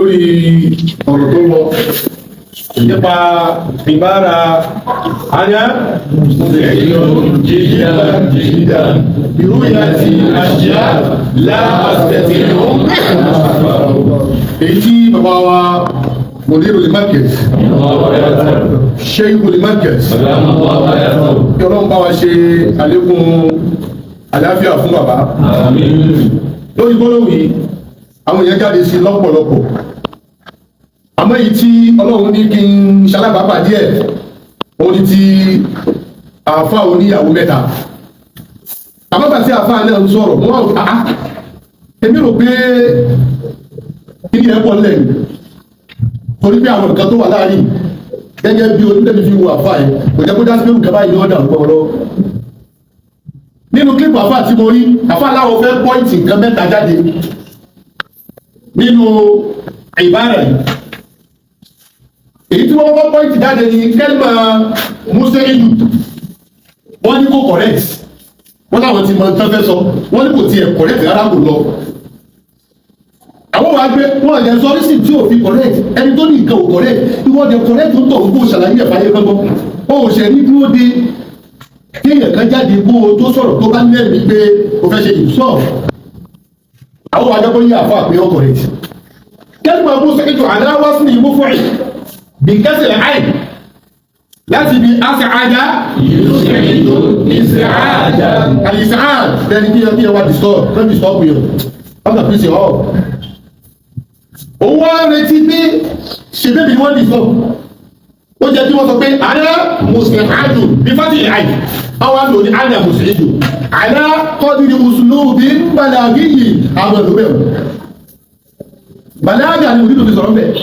lórí ọ̀rọ̀ tó lọ nípa ìbára àyà ìrúyà ti àṣíyá láàásẹ̀tì èyí tí bàbá wa mọ̀lẹ́rù lè market ṣe ikú lè market kí ọlọ́run bá wa ṣe àlékún àlàáfíà fún bàbá lórí gbólóhùn yìí àwọn èèyàn jáde sí lọ́pọ̀lọpọ̀ àmọ́ èyí tí ọlọ́run ní kí n ṣalábàápà díẹ̀ òun ni ti àáfà oníyàwó mẹ́ta àmọ́gbà tí àáfà náà ń sọ̀rọ̀ wọ́n àá èmi rò pé kí ni ẹ̀pọ̀ lẹ́yìn torí pé àwọn nǹkan tó wà láàrin gẹ́gẹ́ bí onílẹ̀ fi wo àáfà yẹn kò jẹ́ kó dá sí pé nǹkan báyìí lọ́dà lọ́wọ́ lọ́wọ́ nínú kílípù àáfà tí mo rí àáfà láwọn fẹ́ pọ́ìntì nǹkan mẹ́ta jáde nínú ìbára yìí èyí tí wọ́n kọ́ pọ́ìntì jáde ní kẹ́lìmà mùsẹ́lìdù wọ́n ní kò correct wọ́n láwọn ti mọ tán fẹ́ sọ wọ́n ní kò tiẹ̀ correct rárá kò lọ àwọn wàá gbé wọn àjẹ sọ orísìí tí ò fi correct ẹni tó ní nǹkan ò correct ìwọ́n dẹ correct tó ń tọ̀ ń kó ṣàlàyé ẹ̀fà yẹn gbọ́n ó ò ṣẹ̀ ní dúró de kéèyàn kan jáde kó o tó sọ̀rọ̀ tó bá ń lẹ́rìí pé o fẹ́ ṣe ìsọ̀ àwọn wàá jẹ́ kó yí àfọ àpéyọ correct kẹ́lìmà mùsẹ́lìdù àdáwá sí ni ìmú fún ẹ̀ بكسر العين لازم بأسعد يسعد إسعادا الإسعاد ده اللي فيها واحد ستوب ما بيستوب يوم هذا بيسي هو رتيبي شباب الوالد ستوب وجد ما تقول أنا مسعد بفتح العين أو أقول أنا مسعد على قدر أسلوب بلاغي هذا الدبر بلاغة اللي يريد بيسرون به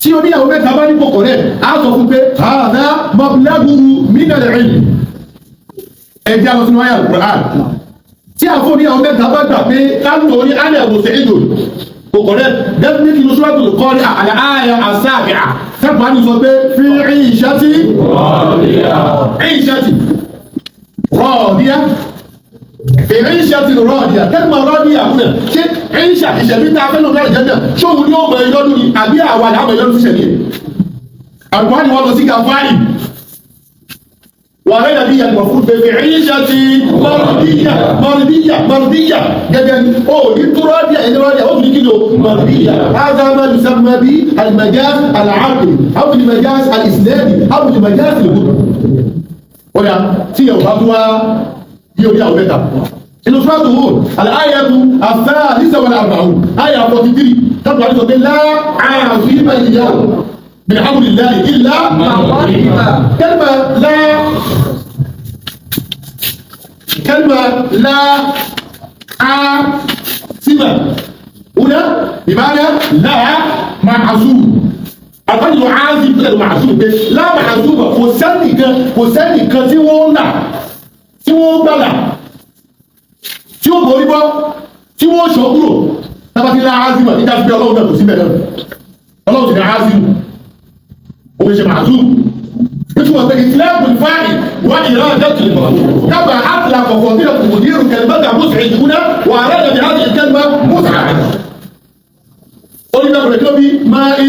tí oníyàwó mẹ́ta bá ní kòkò rẹ̀ á sọ fún pé ààdá mọ̀bílágùrù mínàlẹ̀ ẹ̀yìn ẹgbẹ́ àwọn sínú ayà Al-Qur'an tí àfọ́ oníyàwó mẹ́ta bá gbà pé káàkiri oní alẹ́ àwòsẹ̀ èdò kòkò rẹ̀ gẹ́gẹ́ bí lóṣùwàtò kọ́ ní àlẹ́ àyà àsáàbìà sẹ́pàá ní sọ pé fi ìṣàtì rọ́ọ̀díà ìrìnṣẹ́ ti rọ́ọ̀díà kẹ́gbọ́n rọ́ọ̀díà fún ẹ̀ ṣé ìrìnṣẹ́ ìṣẹ̀bí tá a fẹ́ lọ́dọ̀ ìjẹ́jẹ́ ṣóhun ní ọmọ ìlọ́dún ni àbí àwọn àmọ̀ ìlọ́dún ṣẹ̀lẹ̀ yẹn àgbọ̀n ni wọ́n lọ sí gàfáì wà rẹ̀ dàbí yàgbọ̀ fún bẹ̀rẹ̀ ìrìnṣẹ́ ti mọ̀rọ̀díyà gẹ́gẹ́ ni ó ní tó rọ́ọ̀díà ẹni rọ́ọ̀díà ó fi kílò mọ̀rọ̀díyà ágámà yusamma bí al-majaz al-aqli aw al-majaz al-isnadi aw al-majaz al-hudud ó yà tí yẹ̀ wá tó wá yóò ní àwọn mẹ́ta inú sọ́tò hù aláyàtú àfáàlìsà wà láàbàáhù ayà 43 tàbí àrísọ pé láàáfíìmà ìyá min amrillahi illa kẹlmà láàáfíìmà húnà ìbára láàmàásùm àbájọ áàzì pẹ̀lú màásùm pé láàmàásùm kò sẹ́nìkan tí wọ́n là tí wọ́n gbàlà tí ó borí bọ́ tí wọ́n ṣọ́ kúrò tàbátí láàázìmọ̀ ní dájú pé ọlọ́run náà kò sí bẹ̀rẹ̀ ọlọ́run ti ní àázìmọ̀ omi ṣe màázù nítorí pé ìtìlẹ́kùn fáì wọ́n ni ìran àjẹ́ tìlẹ̀ kábà ápìlà kọ̀kọ̀ bí ọkùnkùn ní irun kẹlẹ́mẹ́ta mọ́sà ìdìbúná wà rẹ̀ lẹ́bí láti ìkẹlẹ́mẹ́ mọ́sà onígbàgbọ̀rẹ̀ tó bí máa ń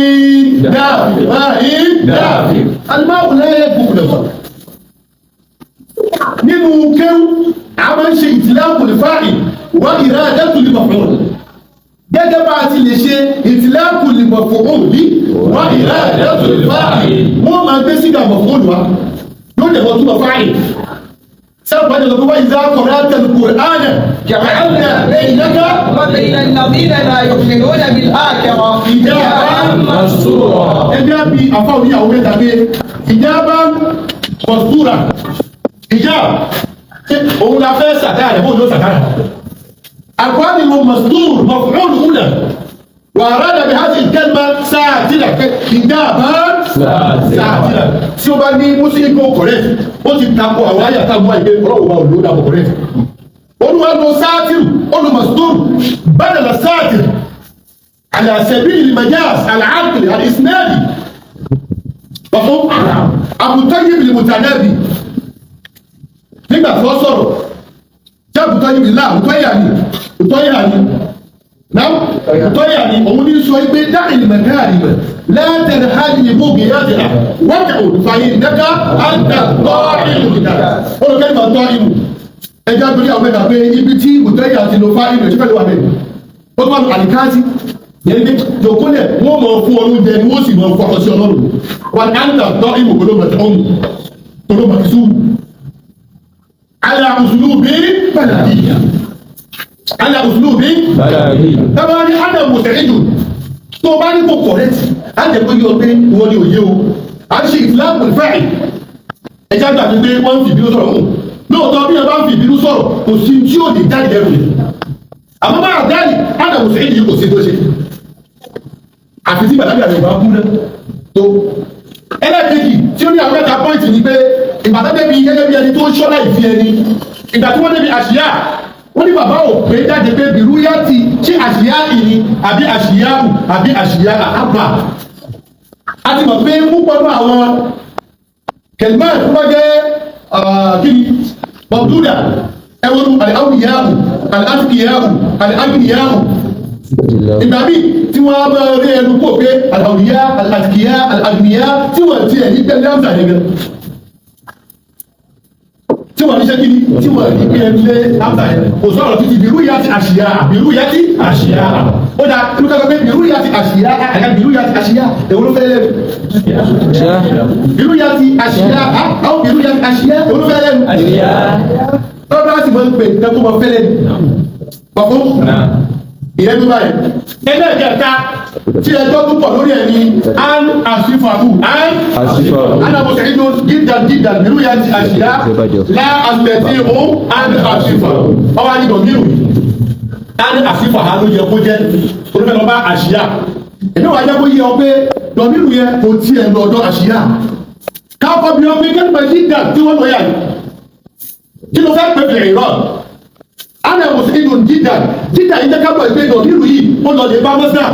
dáàbì alimáwù lẹ́yẹ gbogbo nínú kéwú a máa ń ṣe ìtìláàpù lè fáì wọ́n ìrá ẹ̀dẹ́tù lè mọ̀fún gẹ́gẹ́ bá ti lè ṣe ìtìláàpù lè mọ̀fún bí wọ́n ìrá ẹ̀dẹ́tù lè fáì wọ́n máa gbé sígà mọ̀fún wá yóò dẹ̀ wọ́n túnbọ̀ fáì سبحان الله وإذا قرأت القرآن جعلنا بينك وبين الذين لا يؤمنون بالآخرة حجابا مستورا. ẹgbẹ́ bí afáwọ̀ yàwó mẹ́ta gbé حجابا مستورا hijab òun la fẹ́ sàdáà rẹ̀ bóun ló sàdáà àkọ́ni mo mastur maf'ul huna wà rádà bí hàtì kẹ́lmà sáàtìlà hijaba sáàtìlà tí ó bá ní mùsùlùmí kò kọ̀rẹ́ ó ti takò àwọn àyàtà mọ́ ìgbé ọlọ́wọ́ bá olóòdà kò kọ̀rẹ́ olùwà lọ sáàtìlù olù mastur badala sáàtìl ala sabil al-majaz al-aql al-isnadi fún Abu Tayyib al-Mutanabi nígbà tí wọ́n sọ̀rọ̀ tí àbútọ́ yìí là òtọ́ yà ní náà tọ́yà ni òun ní sọ pé dáhìn mẹ́ta àdìmọ̀ lẹ́tẹ̀rẹ̀ hajj ní bóbi yáàdì à wọ́n kà ó fàyè nẹ́ka àǹtà tọ́ ìlú kìtà olùkẹ́ni máa tọ́ ìlú ẹja torí àwọn ẹ̀ka pé ibi tí mùtẹ́yà ti lo fáìlì rẹ̀ sípẹ́lú wà bẹ́ẹ̀ ó tó wà ní àdìkáàtì yẹn ní jòkólẹ̀ wọ́n mọ̀ fún ọdún jẹ ni wọ́n sì mọ̀ fọkọ sí ọlọ́run wà ní àǹtà tọ́ ìlú olóòmọ̀tẹ́ ọ̀hún olóòmọ̀tẹ́ على أسلوب بلدي على أسلوب بلدي طبعا أنا مساعد tó bá ní kò correct á jẹ́ pé yọ pé wọ́n ní òye o à ń ṣe ìfìlàpù fẹ́ẹ̀ ẹ̀já gbà pé wọ́n ń fi ìbínú sọ̀rọ̀ mú lóòótọ́ bí wọ́n bá ń fi ìbínú sọ̀rọ̀ kò sí tí ò lè jáde lẹ́rù yẹn àmọ́ bá àdáyì Adam Hussein yìí kò sí tó ṣe àfi tí bàtàbí àrẹ ìbá kú náà tó ẹlẹ́ẹ̀kejì tí ó ní àwọn mẹ́ta pọ́ìntì ni pé ìbàdàn débi gẹ́gẹ́ bí ẹni tó ń ṣọ́lá ìfi ẹni ìgbà tí wọ́n débi àṣìyá wọ́n ní bàbá ò pé jáde pé bìrúyá ti ṣé àṣìyá ìní àbí àṣìyáhù àbí àṣìyá àbá a ti mọ̀ pé púpọ̀ ní àwọn kẹlìmọ́ tó bá jẹ́ kíni bọ̀dúdà ẹwọ́n àlàáwìyáhù àlàáfíyáhù àlàáfíyáhù ìgbà míì tí wọ́n bá rí ẹnu kó pé àlàáwìyá àlàáfíyá àlàáfíyá tí wọ́n ti ẹ̀ ní tẹ́lẹ̀ àmì àdẹ́gẹ́ tí wọ́n ní ṣe kí ni tí wọ́n ní bí ẹni lé áfà ẹ̀ kò sọ̀rọ̀ títí bìrú yá ti àṣìyá bìrú yá ti àṣìyá ó dá ló kọ́ pé bìrú yá ti àṣìyá àyà bìrú yá ti àṣìyá èwo ló fẹ́ lẹ́nu bìrú yá ti àṣìyá àwọn bìrú yá ti àṣìyá èwo ló fẹ́ lẹ́nu tọ́lá sì máa ń pè nǹkan tó máa fẹ́ lẹ́nu pọ̀fún ìyẹn tó báyìí ẹlẹ́ẹ̀kẹta tí ẹjọ́ tó pọ̀ lórí ẹni an àṣìfàbù anábọ̀sẹ̀ inú dídà nínú ya ti àṣìyá láàṣẹ̀tì ó an àṣìfàbù ọwọ́ àdìgbò mírù an àṣìfà ha ló yẹ kó jẹ́ onífẹ́ lọ bá àṣìyá ẹ̀mí wà jẹ́ kó yẹ ọ pé lọ́mírù yẹ kò tí ẹ̀ lọ ọ̀dọ̀ àṣìyá káàkọ́ bí wọ́n pé kẹ́lùmọ̀ dídà tí wọ́n lọ yà kí ló fẹ́ pẹ̀lẹ̀ ìrọ̀ ana mùsùlùmí dídà yìí jẹ́ kábọ̀ ìgbé ìdọ̀ nílùú yìí ó lọ lè bá mọ́sá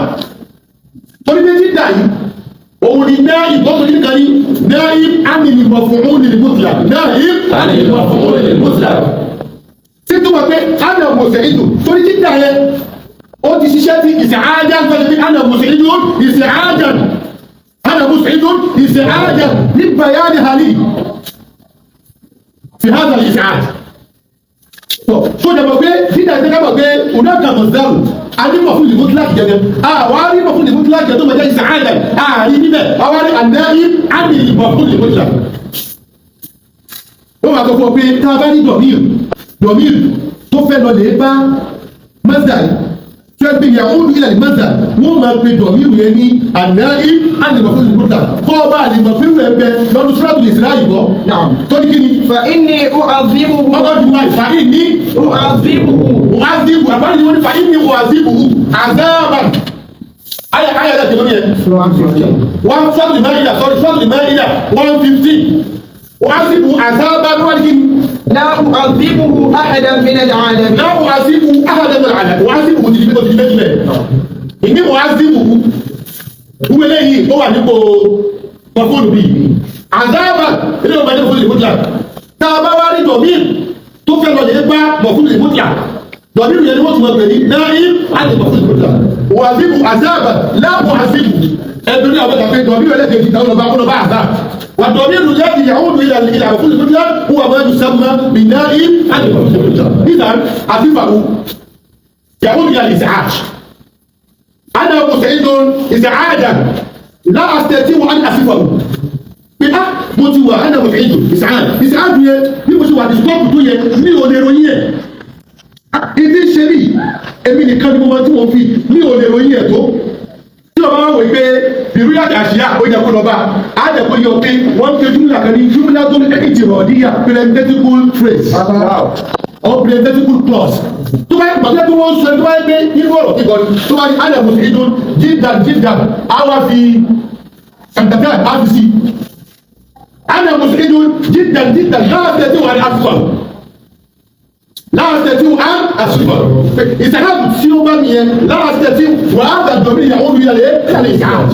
torí pé dídà yìí òun ni náà ìbọ́sọ̀ yìí kan ní náà yìí ánìlì mọ̀fùnún ní mùsùlùmí náà yìí ánìlì mọ̀fùnún ní mùsùlùmí tí tó wà pé ana mùsùlùmí torí dídà yẹn ó ti ṣiṣẹ́ tí ìsìnàájá ń sọ́jọ́ pé ana mùsùlùmí ìsìnàájá ní bayani hali fi hádà ìsìnàájá so dàbọ̀ pé dídà ìdẹ́ká bọ̀ pé ònàkà mọ̀sálù adímọ̀ fún ìlú tíláàkì gẹ́gẹ́ àwárí mọ̀ fún ìlú tíláàkì gẹ́gẹ́ tó mọ̀ jẹ́ ìsàájà ààrí níbẹ̀ àwárí àdáyé àdì ìbọ̀ fún ìlú tíláàkì wọ́n máa kọ́kọ́ pé tá a bá ní dọ̀míìrì tó fẹ́ lọ lè bá mọ́sálì tó ẹgbẹ́ ìyàwó ilẹ̀ mọ́sálì wọ́n máa pe dọ̀míìrì yẹn ní àdáyé àdì ìbọ̀ fún ìlú tíláàkì kọ́ ọba àdì ìbọ̀ fún ìlú ẹgbẹ́ lọ́dún sọ́dún ìsìláyì bọ́ tó ní kí ni. فإني أعظمه فإني أعظمه فإني أعظمه عذابا آية ده كمان يعني 1 المائدة سوري المائدة 115 أعذبه عذابا ولكن لا أعظمه أحدا من العالمين لا أعذبه أحدا من العالمين أعذبه تجيبه إني أعذبه هو ليه هو عنده مفعول به عذابا اللي هو مفعول المطلق tá a bá wá rí dọ̀míìr tó fẹ́ lọ lè gbá mọ̀fún lè mútìlá dọ̀míìr yẹn ni wọ́n ti mọ̀ pé ní náírà àti mọ̀fún lè mútìlá wà síbù àzáàbà láàbù àzíbù ẹgbẹ́ ní àwọn ìgbàgbé dọ̀míìr ẹlẹ́gẹ̀ẹ́jì táwọn ọba kúnnà bá àzá wà dọ̀míìr yẹn ti yàwó ìlà mọ̀fún lè mútìlá wà máa ju sẹ́mu bí náírà àti mọ̀fún lè mútìlá nígbà àfífàwù yàwó ìlà ìsàáj ana mùsàídùn ìsàájà láàstẹ̀tì wọn àfífàwù pé á mo ti wà ánà mùsàídùn ìsàájú yẹ bí mo ti wà dìsọ́pù tó yẹ ní òde ròyìn ẹ̀ ìdí ṣe rí èmi nìkan ni mo máa tí wọ́n fi ní òde ròyìn ẹ̀ tó tí ọba wá wò pé bìrú yàtọ̀ àṣìyá ó yẹ kó lọ bá á jẹ́ kó yẹ pé wọ́n ń ké júmùlà kan ní júmùlà tó ní ẹ̀kìtì rọ̀díyà parenthetical phrase or parenthetical clause tó bá yẹ pàṣẹ tó wọ́n sọ tó bá yẹ pé nínú ọ̀rọ̀ kíkọ tó bá yẹ ánà mùsàídùn jíjàn á wá fi ṣàǹtàkà á fi sí أنا مسعد جدا لا أستطيع أن أصبر إذا كانت سيوبا لا أستطيع وهذا الضمير يعود إلى الإزعاج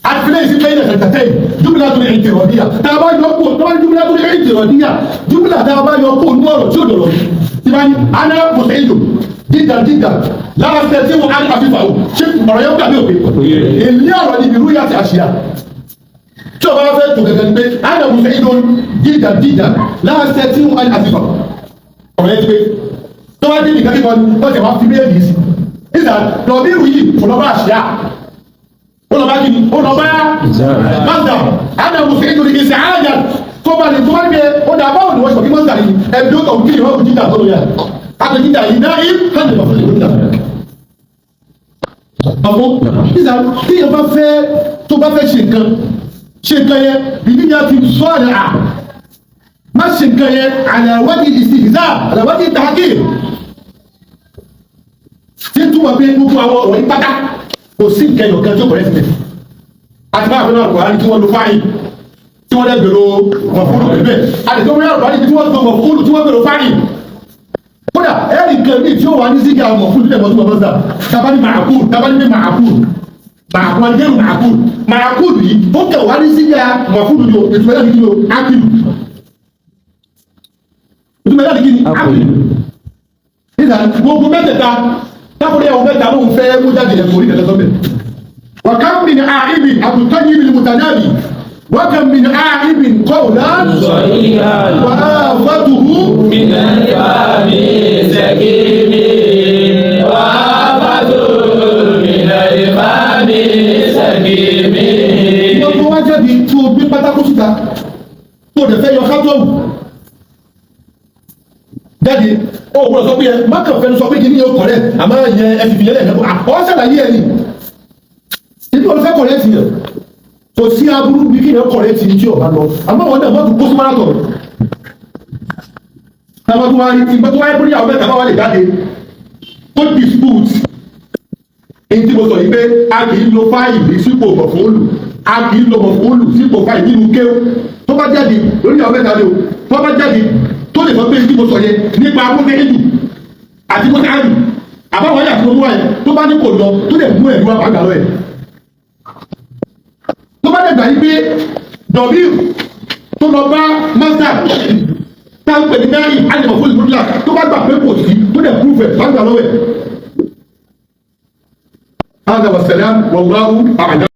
أتفليس بين خلطتين جملة اعتراضية تابع يقول طبعا جملة اعتراضية جملة تابع يقول نور جدر يعني أنا مسعد dídà lára ṣe tí wọ́n á ní àfihàn o ṣé ọ̀rọ̀ yẹn gbàgbé òpin èlé ọ̀rọ̀ níbi irú yàtì àṣìyà tí o bá fẹ́ tó gẹ́gẹ́ ni pé ánàmù ṣe ìdó dídà lára ṣe tí wọ́n á ní àfihàn ọ̀rọ̀ yẹn ti pé tó wá dé nìkan kíkọ ni wọ́n ti wá fi méèlì sí ìdá lọ́bí ìrù yìí kò lọ́ bá àṣìyà ó lọ́ bá kí ni ó lọ́ bá mazda ánàmù ṣe ìdó ní ìṣe àájà tó bá ní tó bá ní pé ó dà báwo ni wọ́n ṣe kí mazda yìí ẹbí ó tọ̀ kí ni wọ́n kò dídà tó lọ yà àti dídà yìí náà yìí hàn ní bàfẹ́ ìgbóná ọ̀pọ̀ nígbà tí yẹn bá fẹ́ tó bá fẹ́ ṣe nǹkan yẹn bìbí ni a ti sọ àrẹ à má ṣe nǹkan yẹn àlàwádìí ìsìnkìsá àlàwádìí tàákì tí túmọ̀ pé gbogbo àwọn ọ̀rọ̀ yìí pátá kò sí nǹkan yọ̀ kan tó kọ̀rẹ́ sílẹ̀ àti bá àfihàn àkọ́rá ní tí wọ́n lo fáyìn tí wọ́n lẹ́gbẹ̀rọ mọ̀fúrú bẹ́ẹ̀ àti tó wọ́n yàrá tí wọ́n lo mọ̀fúrú tí wọ́n gbẹ̀rọ fáyìn kódà ẹ̀rì kan ní tí ó wà ní sígá mọ̀fúrú tẹ̀ mọ̀tún mọ̀tún tabali màákùr tabali ní màákùr yìí ó kẹ̀ wá ní sígá mọ̀fúrú yóò ètò ẹ̀dá nìkí yóò ákìlù nígbà gbogbo mẹ́tẹ̀ẹ̀ta tábùrẹ́ ẹ̀wọ̀n mẹ́ta ló ń fẹ́ mú jáde ẹ̀kọ́ orí tẹ̀lẹ́sọ́ bẹ̀ wàkàm min àìbìn àbùtọ́yì bil mutanabi wàkàm min àìbìn qawlan wà á fàtùhù من الإمام سكيم وآفته من الإمام سكيم. wọ́n tó wá jáde tó gbé pátákó síta tó dẹ̀ fẹ́ yọ kátọ́ọ̀mù jáde ó gbọ́dọ̀ sọ pé ẹ má kàn fẹ́nu sọ pé kí ní yóò kọ̀rẹ́ àmọ́ yẹn ẹfìfì yẹn lẹ́ẹ̀kẹ́ ọ́ sàlàyé ẹni ibi wọn fẹ́ kọ̀rẹ́ ti yẹn kò sí aburú bí kí yẹn kọ̀rẹ́ ti ní tí ọba lọ àmọ́ wọn náà mọ́tò kó sí márátọ̀ tàbí tó wá rí tí tó wáyé bórí àwọn mẹ́ta bá wà lè jáde ó dispute èyí tí mo sọ yìí pé a kì í lo fáìlì sípò mọ̀fóòlù a kì í lo mọ̀fóòlù sípò fáìlì nínú kéwù tó bá jáde lórí àwọn mẹ́ta ni o tó bá jáde tó lè sọ pé tí mo sọ yẹn nípa amúnẹ́ẹ̀dù àti mọ́tàlù àbáwọ̀ ayé àti olúwa yẹn tó bá ní kò lọ tó lè mú ẹ̀rú àpàgà lọ ẹ̀ tó bá dẹ̀gbà yí pé w tó lọ bá mazda táwọn pẹ̀lú mẹ́rin àjẹmọ̀ fún ìmúdílà tó bá gbà pé kò sí tó lè prove ẹ̀ àgbà lọ́wọ́ ẹ̀. هذا والسلام والله أعلم.